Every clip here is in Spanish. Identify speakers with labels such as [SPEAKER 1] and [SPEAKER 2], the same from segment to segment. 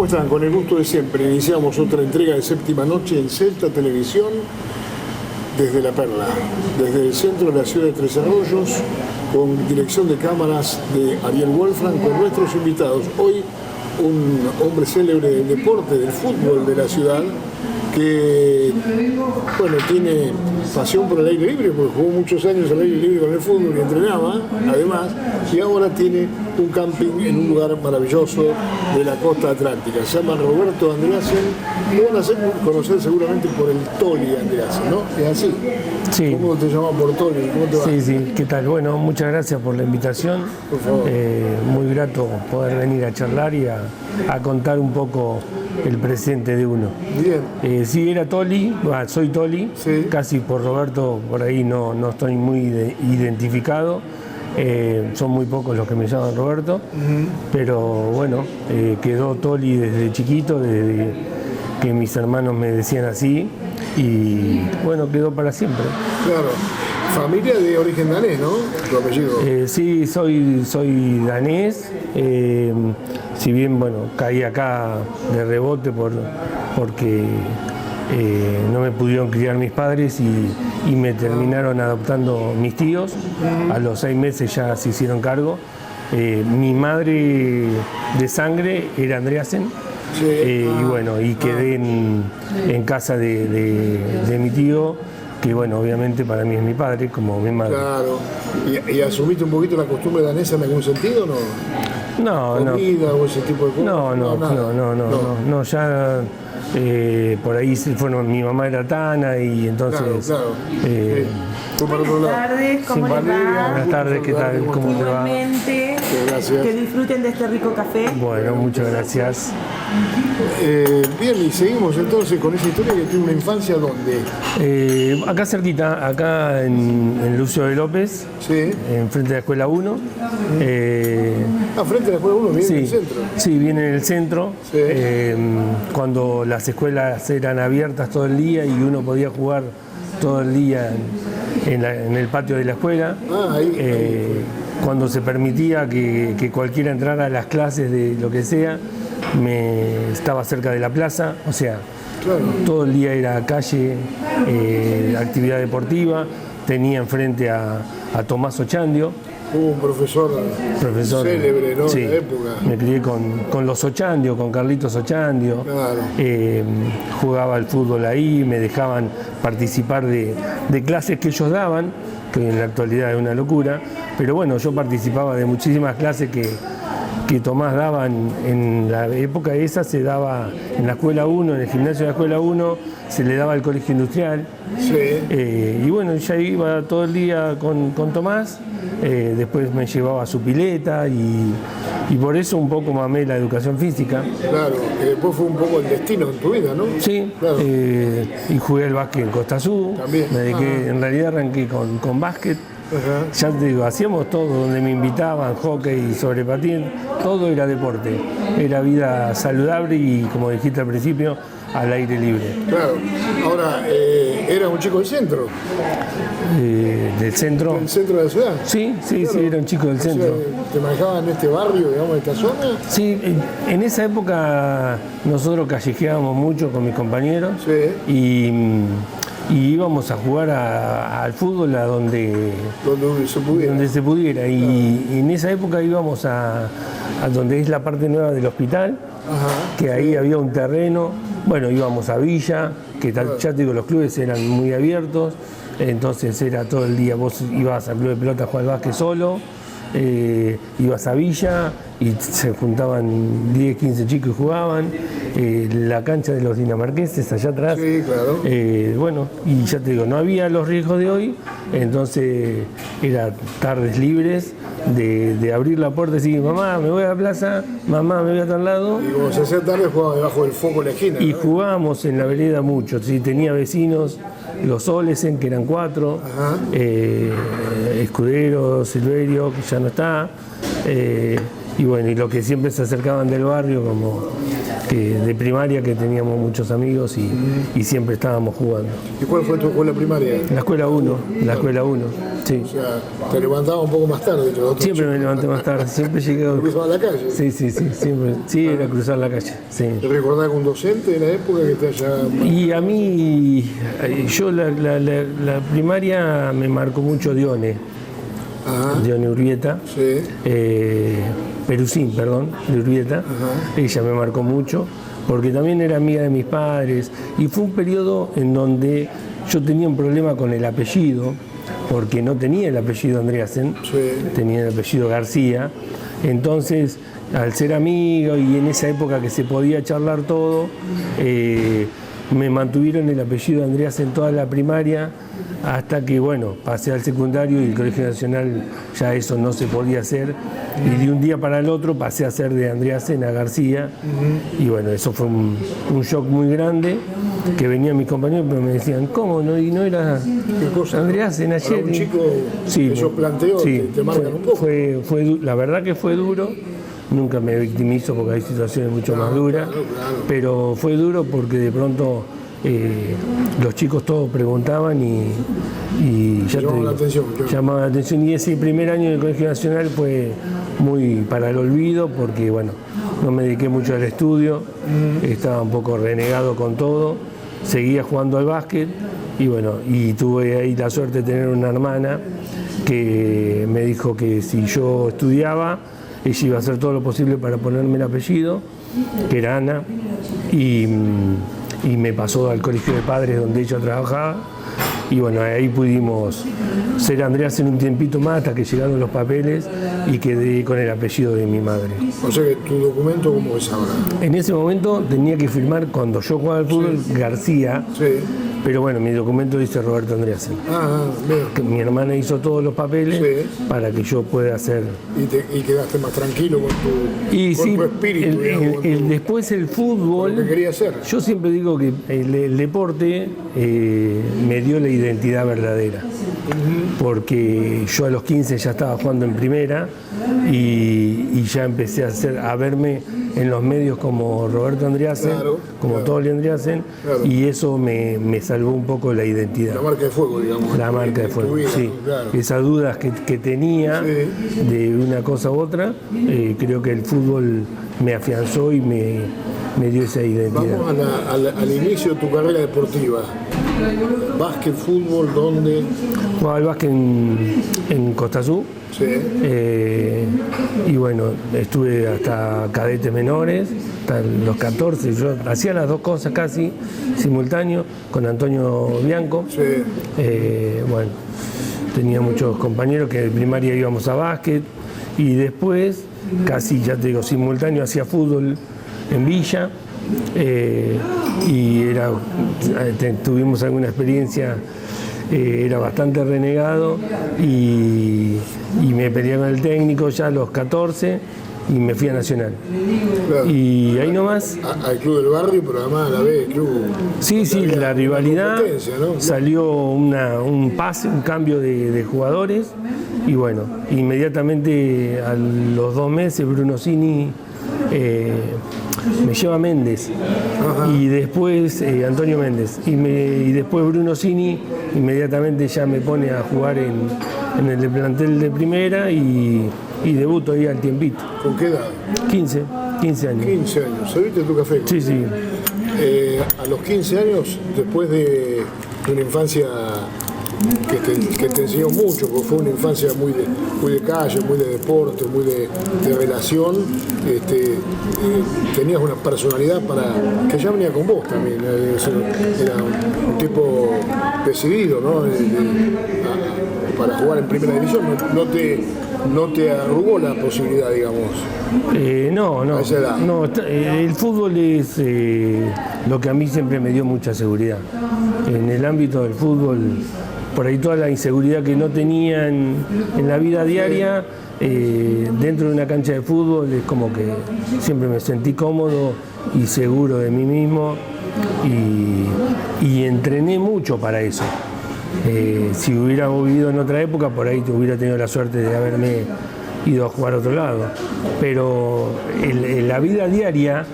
[SPEAKER 1] están? Con el gusto de siempre, iniciamos otra entrega de Séptima Noche en Celta Televisión desde La Perla, desde el centro de la ciudad de Tres Arroyos, con dirección de cámaras de Ariel Wolfram, con nuestros invitados. Hoy un hombre célebre del deporte, del fútbol de la ciudad, que bueno, tiene pasión por el aire libre, porque jugó muchos años al aire libre con el fútbol y entrenaba, además, y ahora tiene un camping en un lugar maravilloso de la costa atlántica. Se llama Roberto Andreasen, lo van a conocer seguramente por el Toli Andreasen, ¿no? ¿Es así?
[SPEAKER 2] Sí.
[SPEAKER 1] ¿Cómo te llaman por Toli? ¿Cómo te va?
[SPEAKER 2] Sí, sí, ¿qué tal? Bueno, muchas gracias por la invitación.
[SPEAKER 1] Por favor.
[SPEAKER 2] Muy grato poder venir a charlar y a contar un poco el presente de uno.
[SPEAKER 1] Bien.
[SPEAKER 2] Sí, era Toli, soy Toli,
[SPEAKER 1] Sí.
[SPEAKER 2] casi por Roberto por ahí no estoy muy identificado. Son muy pocos los que me llaman Roberto, pero bueno, quedó Toli desde chiquito, desde que mis hermanos me decían así, y bueno, quedó para siempre.
[SPEAKER 1] Claro. Familia de origen danés, ¿no? Tu apellido.
[SPEAKER 2] Sí, soy danés, si bien bueno, caí acá de rebote porque no me pudieron criar mis padres y me terminaron adoptando mis tíos. A los 6 meses ya se hicieron cargo. Mi madre de sangre era Andreasen.
[SPEAKER 1] Sí.
[SPEAKER 2] Y bueno, y quedé en casa de mi tío, que bueno, obviamente para mí es mi padre, como mi madre.
[SPEAKER 1] Claro. ¿Y asumiste un poquito la costumbre danesa en algún sentido o no?
[SPEAKER 2] No,
[SPEAKER 1] ¿Comida o ese tipo de cosas?
[SPEAKER 2] No, ya por ahí fueron, mi mamá era tana y entonces...
[SPEAKER 1] Claro. Fue para otro lado.
[SPEAKER 3] Buenas tardes, ¿cómo les va?
[SPEAKER 2] Buenas tardes, ¿qué tal? ¿Cómo te va?
[SPEAKER 3] Igualmente,
[SPEAKER 1] Gracias.
[SPEAKER 3] que disfruten de este rico café.
[SPEAKER 2] Bueno, muchas gracias.
[SPEAKER 1] Bien, y seguimos entonces con esa historia que tiene una infancia donde.
[SPEAKER 2] Acá cerquita, acá en Lucio de López,
[SPEAKER 1] Sí.
[SPEAKER 2] enfrente de la Escuela 1.
[SPEAKER 1] Frente a la escuela 1, bien en el
[SPEAKER 2] Sí,
[SPEAKER 1] centro.
[SPEAKER 2] sí, viene en el centro,
[SPEAKER 1] Sí.
[SPEAKER 2] cuando las escuelas eran abiertas todo el día y uno podía jugar todo el día en el patio de la escuela.
[SPEAKER 1] Ahí.
[SPEAKER 2] Cuando se permitía que cualquiera entrara a las clases de lo que sea, estaba cerca de la plaza, o sea,
[SPEAKER 1] Claro.
[SPEAKER 2] todo el día era calle, actividad deportiva. Tenía enfrente a Tomás Ochandio,
[SPEAKER 1] Hubo un profesor célebre, ¿no?
[SPEAKER 2] sí,
[SPEAKER 1] En la época.
[SPEAKER 2] me crié con los Ochandio, con Carlitos Ochandio.
[SPEAKER 1] Claro.
[SPEAKER 2] Jugaba al fútbol ahí, me dejaban participar de clases que ellos daban, que en la actualidad es una locura, pero bueno, yo participaba de muchísimas clases que Tomás daba en la época esa, se daba en la Escuela 1, en el gimnasio de la Escuela 1, se le daba al Colegio Industrial.
[SPEAKER 1] Sí.
[SPEAKER 2] Y bueno, ya iba todo el día con Tomás, después me llevaba a su pileta y por eso un poco mamé la educación física.
[SPEAKER 1] Claro. Que después fue un poco el destino en tu vida, ¿no?
[SPEAKER 2] Sí,
[SPEAKER 1] Claro.
[SPEAKER 2] y jugué al básquet en Costa Azul.
[SPEAKER 1] También.
[SPEAKER 2] Me dediqué, en realidad arranqué con básquet.
[SPEAKER 1] Ajá.
[SPEAKER 2] Ya te digo, hacíamos todo, donde me invitaban, hockey, sobre patín, todo era deporte. Era vida saludable y, como dijiste al principio, al aire libre.
[SPEAKER 1] Claro. Ahora, ¿era un chico del centro?
[SPEAKER 2] Del centro.
[SPEAKER 1] ¿Del centro de la ciudad?
[SPEAKER 2] Sí,
[SPEAKER 1] Claro.
[SPEAKER 2] era un chico del
[SPEAKER 1] O sea,
[SPEAKER 2] centro.
[SPEAKER 1] ¿te manejaban en este barrio, digamos, en esta zona?
[SPEAKER 2] Sí, en esa época nosotros callejeábamos mucho con mis compañeros
[SPEAKER 1] Sí.
[SPEAKER 2] y íbamos a jugar al fútbol a donde se pudiera. Y en esa época íbamos a donde es la parte nueva del hospital,
[SPEAKER 1] Ajá.
[SPEAKER 2] que ahí había un terreno. Bueno, íbamos a Villa, que ya te digo, los clubes eran muy abiertos, entonces era todo el día, vos ibas al club de pelota a jugar al básquet solo, ibas a Villa y se juntaban 10, 15 chicos y jugaban, la cancha de los dinamarqueses allá atrás.
[SPEAKER 1] Sí, claro.
[SPEAKER 2] Bueno, y ya te digo, no había los riesgos de hoy, entonces era tardes libres de abrir la puerta y decir, mamá, me voy a la plaza, mamá, me voy a tal lado.
[SPEAKER 1] Y como se hacía tarde, jugaba debajo del foco en la esquina.
[SPEAKER 2] Y
[SPEAKER 1] ¿no?
[SPEAKER 2] jugábamos en la vereda mucho, sí, tenía vecinos, los Olesen, que eran 4, Escudero, Silverio, que ya no está, y bueno, y los que siempre se acercaban del barrio, como que de primaria, que teníamos muchos amigos y siempre estábamos jugando.
[SPEAKER 1] ¿Y cuál fue tu escuela primaria?
[SPEAKER 2] La escuela 1, sí.
[SPEAKER 1] O sea, te levantaba un poco más tarde que los otros
[SPEAKER 2] Siempre me
[SPEAKER 1] chicos.
[SPEAKER 2] levanté más tarde, siempre llegué.
[SPEAKER 1] ¿Cruzabas la calle?
[SPEAKER 2] Sí, siempre. Sí, era cruzar la calle, sí.
[SPEAKER 1] ¿Te recordás algún docente de la época que te haya...?
[SPEAKER 2] Y a mí, yo la primaria me marcó mucho Dione Urbieta,
[SPEAKER 1] Sí.
[SPEAKER 2] Perusín, perdón, de Urbieta. Ella me marcó mucho, porque también era amiga de mis padres, y fue un periodo en donde yo tenía un problema con el apellido, porque no tenía el apellido Andreasen, tenía el apellido García. Entonces, al ser amigo y en esa época que se podía charlar todo, me mantuvieron el apellido Andreasen toda la primaria, hasta que, bueno, pasé al secundario y el Colegio Nacional ya eso no se podía hacer, y de un día para el otro pasé a ser de Andreasen a García, y bueno, eso fue un shock muy grande, que venían mis compañeros pero me decían, ¿cómo? ¿No, y no era Andreasen ayer?
[SPEAKER 1] Para un chico,
[SPEAKER 2] sí,
[SPEAKER 1] esos planteos
[SPEAKER 2] sí,
[SPEAKER 1] te marcan un poco.
[SPEAKER 2] La verdad que fue duro. Nunca me victimizo porque hay situaciones mucho más duras, pero fue duro porque de pronto los chicos todos preguntaban y ya
[SPEAKER 1] llamaba la atención, claro.
[SPEAKER 2] Llamaba la atención, y ese primer año del Colegio Nacional fue muy para el olvido, porque bueno, no me dediqué mucho al estudio, estaba un poco renegado con todo, seguía jugando al básquet y bueno, y tuve ahí la suerte de tener una hermana que me dijo que si yo estudiaba, ella iba a hacer todo lo posible para ponerme el apellido, que era Ana, y me pasó al colegio de padres donde ella trabajaba, y bueno, ahí pudimos ser Andreas en un tiempito más hasta que llegaron los papeles y quedé con el apellido de mi madre.
[SPEAKER 1] O sea que tu documento, ¿cómo es ahora?
[SPEAKER 2] En ese momento tenía que firmar, cuando yo jugaba al fútbol, García, pero bueno, mi documento dice Roberto Andreasen. Que mi hermana hizo todos los papeles para que yo pueda hacer.
[SPEAKER 1] Y quedaste más tranquilo con tu espíritu, digamos,
[SPEAKER 2] después el fútbol.
[SPEAKER 1] Lo que quería hacer.
[SPEAKER 2] Yo siempre digo que el deporte me dio la identidad verdadera. Porque yo a los 15 ya estaba jugando en primera y ya empecé a verme en los medios como Roberto Andreasen, como Tolly Andreasen, y eso me salvó un poco la identidad.
[SPEAKER 1] La marca de fuego, digamos.
[SPEAKER 2] La marca de fuego, sí. Esas dudas que tenía de una cosa u otra, creo que el fútbol me afianzó y me dio esa identidad.
[SPEAKER 1] Vamos al inicio de tu carrera deportiva. Básquet, fútbol, ¿dónde?
[SPEAKER 2] Jugaba al básquet en Costa Azul.
[SPEAKER 1] Sí.
[SPEAKER 2] Y bueno, estuve hasta cadetes menores, hasta los 14. Yo hacía las dos cosas casi simultáneo con Antonio Bianco.
[SPEAKER 1] Sí.
[SPEAKER 2] Bueno, tenía muchos compañeros que de primaria íbamos a básquet, y después, casi ya te digo, simultáneo hacía fútbol en Villa. Y tuvimos alguna experiencia, era bastante renegado y me peleé con el técnico ya a los 14 y me fui a Nacional.
[SPEAKER 1] Claro.
[SPEAKER 2] Y ahí nomás...
[SPEAKER 1] Al club del barrio, pero además a la vez club...
[SPEAKER 2] Sí, la rivalidad,
[SPEAKER 1] ¿no?
[SPEAKER 2] salió un pase, un cambio de jugadores, y bueno, inmediatamente a los 2 meses Bruno Cini me lleva a Méndez. Y después Antonio Méndez, y después Bruno Cini inmediatamente ya me pone a jugar en el plantel de primera y debuto ahí al tiempito.
[SPEAKER 1] ¿Con qué edad?
[SPEAKER 2] 15 años.
[SPEAKER 1] 15 años. ¿Serviste tu café?
[SPEAKER 2] Sí.
[SPEAKER 1] A los 15 años, después de una infancia que te enseñó mucho, porque fue una infancia muy de calle, muy de deporte, muy de relación, tenías una personalidad que ya venía con vos también. Era un tipo decidido, ¿no? Para jugar en primera división, no te arrugó la posibilidad, digamos.
[SPEAKER 2] No.
[SPEAKER 1] A esa edad.
[SPEAKER 2] No, el fútbol es lo que a mí siempre me dio mucha seguridad. En el ámbito del fútbol, por ahí toda la inseguridad que no tenía en la vida diaria, dentro de una cancha de fútbol es como que siempre me sentí cómodo y seguro de mí mismo, y entrené mucho para eso. Si hubiera vivido en otra época, por ahí hubiera tenido la suerte de haberme ido a jugar a otro lado. Pero la vida diaria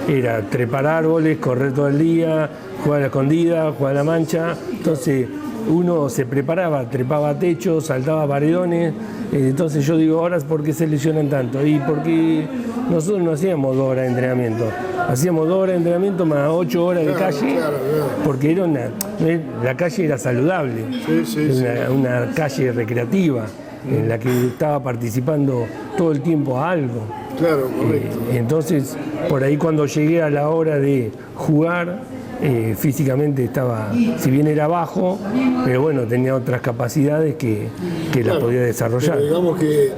[SPEAKER 2] era trepar árboles, correr todo el día, jugar a la escondida, jugar a la mancha. Entonces uno se preparaba, trepaba techos, saltaba paredones. Entonces yo digo, ahora ¿por qué se lesionan tanto? Y porque nosotros no hacíamos 2 horas de entrenamiento, hacíamos 2 horas de entrenamiento más 8 horas de calle, porque la calle era saludable, una calle recreativa en la que estaba participando todo el tiempo a algo.
[SPEAKER 1] Claro, correcto.
[SPEAKER 2] Entonces, por ahí cuando llegué a la hora de jugar, físicamente estaba, si bien era bajo, pero bueno, tenía otras capacidades que las podía desarrollar.
[SPEAKER 1] Pero digamos que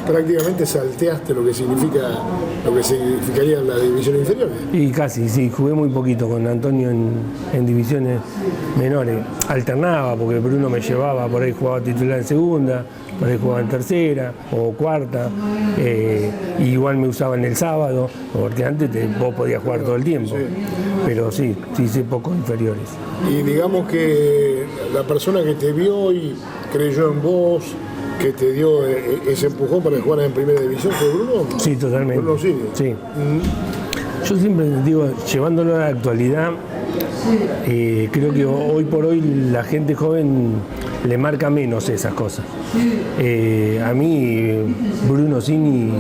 [SPEAKER 1] prácticamente salteaste lo que significaría la división inferior.
[SPEAKER 2] Y casi, sí, jugué muy poquito con Antonio en divisiones menores. Alternaba, porque Bruno me llevaba, por ahí jugaba titular en segunda, por ahí jugaba en tercera o cuarta, y igual me usaban el sábado, porque antes vos podías jugar todo el tiempo. Pero sí hice pocos inferiores.
[SPEAKER 1] Y digamos que la persona que te vio y creyó en vos, que te dio ese empujón para jugar en primera división, ¿fue Bruno?
[SPEAKER 2] Sí, totalmente.
[SPEAKER 1] Bruno sí.
[SPEAKER 2] Sí. Yo siempre digo, llevándolo a la actualidad, creo que hoy por hoy la gente joven le marca menos esas cosas. A mí Bruno Cini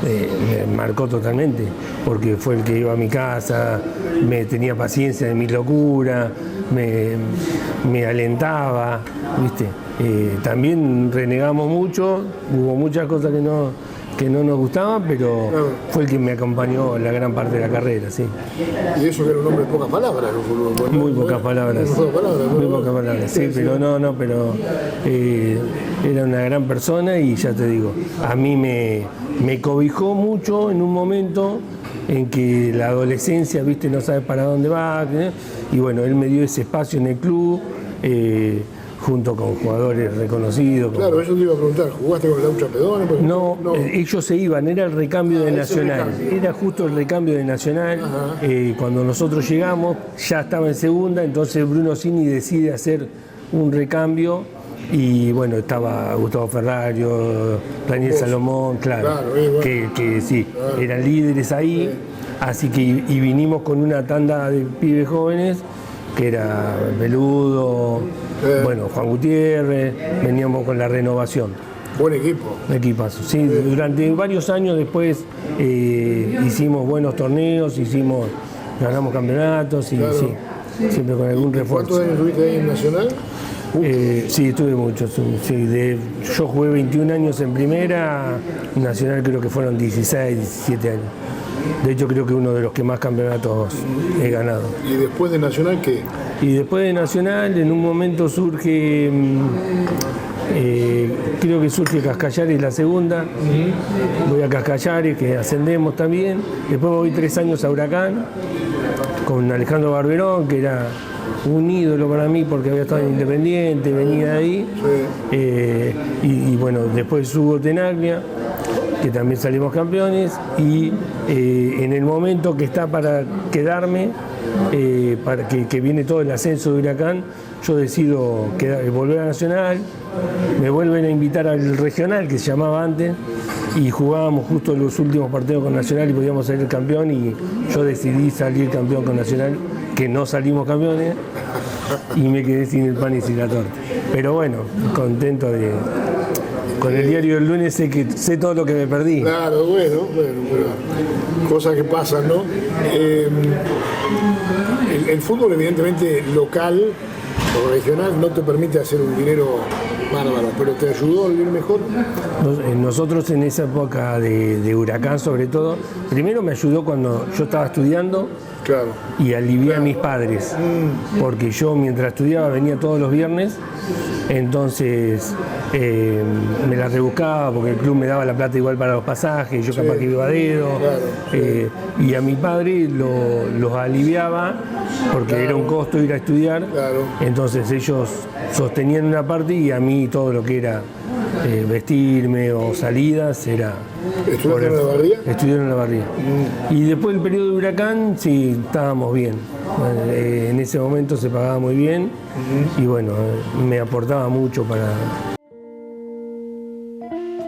[SPEAKER 2] me marcó totalmente, porque fue el que iba a mi casa, me tenía paciencia de mi locura, me alentaba, ¿viste? También renegamos mucho, hubo muchas cosas que no nos gustaban, pero fue el que me acompañó la gran parte de la carrera, sí.
[SPEAKER 1] Y eso que era un hombre de pocas palabras, ¿no?
[SPEAKER 2] Muy pocas palabras. Muy pocas palabras, sí, pero pero era una gran persona y ya te digo, a mí me cobijó mucho en un momento en que la adolescencia, viste, no sabes para dónde va, y bueno, él me dio ese espacio en el club, junto con jugadores reconocidos.
[SPEAKER 1] Claro, eso te iba a preguntar, ¿jugaste con Laucha Pedone?
[SPEAKER 2] No, ellos se iban, era el recambio de Nacional, era justo el recambio de Nacional. Cuando nosotros llegamos, ya estaba en segunda, entonces Bruno Cini decide hacer un recambio y bueno, estaba Gustavo Ferrario, Daniel Salomón, claro, bueno. que sí, eran líderes ahí, así que y vinimos con una tanda de pibes jóvenes, que era Beludo, bueno, Juan Gutiérrez, veníamos con la renovación.
[SPEAKER 1] Buen equipo.
[SPEAKER 2] Equipazo, sí, durante varios años después hicimos buenos torneos, ganamos campeonatos y sí, siempre con algún refuerzo.
[SPEAKER 1] ¿Cuántos años estuviste ahí en Nacional?
[SPEAKER 2] Sí, estuve muchos. Sí, yo jugué 21 años en primera, Nacional creo que fueron 16, 17 años. De hecho creo que uno de los que más campeonatos he ganado.
[SPEAKER 1] ¿Y después de Nacional qué?
[SPEAKER 2] Y después de Nacional en un momento surge, creo que surge Cascallares la segunda, voy a Cascallares que ascendemos también, después voy 3 años a Huracán con Alejandro Barberón, que era un ídolo para mí porque había estado en Independiente, venía de ahí, y bueno, después Hugo Tenaglia, que también salimos campeones, y en el momento que está para quedarme, para que viene todo el ascenso de Huracán, yo decido volver a Nacional, me vuelven a invitar al regional que se llamaba antes, y jugábamos justo los últimos partidos con Nacional y podíamos salir campeón, y yo decidí salir campeón con Nacional, que no salimos campeones, y me quedé sin el pan y sin la torta. Pero bueno, contento con el diario del lunes sé todo lo que me perdí.
[SPEAKER 1] Claro, bueno, cosas que pasan, ¿no? El fútbol evidentemente local o regional no te permite hacer un dinero bárbaro, pero ¿te ayudó a vivir mejor?
[SPEAKER 2] Nosotros en esa época de Huracán sobre todo, primero me ayudó cuando yo estaba estudiando.
[SPEAKER 1] Claro.
[SPEAKER 2] Y alivié a mis padres, porque yo mientras estudiaba venía todos los viernes, entonces me la rebuscaba porque el club me daba la plata igual para los pasajes, yo capaz que iba a dedo, y a mi padre los aliviaba porque era un costo ir a estudiar, entonces ellos sostenían una parte y a mí todo lo que era vestirme o salidas era...
[SPEAKER 1] ¿Estudiaron en la Barría?
[SPEAKER 2] Estudiaron en la Barría. Y después del periodo de Huracán, sí, estábamos bien. En ese momento se pagaba muy bien y bueno, me aportaba mucho para...
[SPEAKER 1] Chao.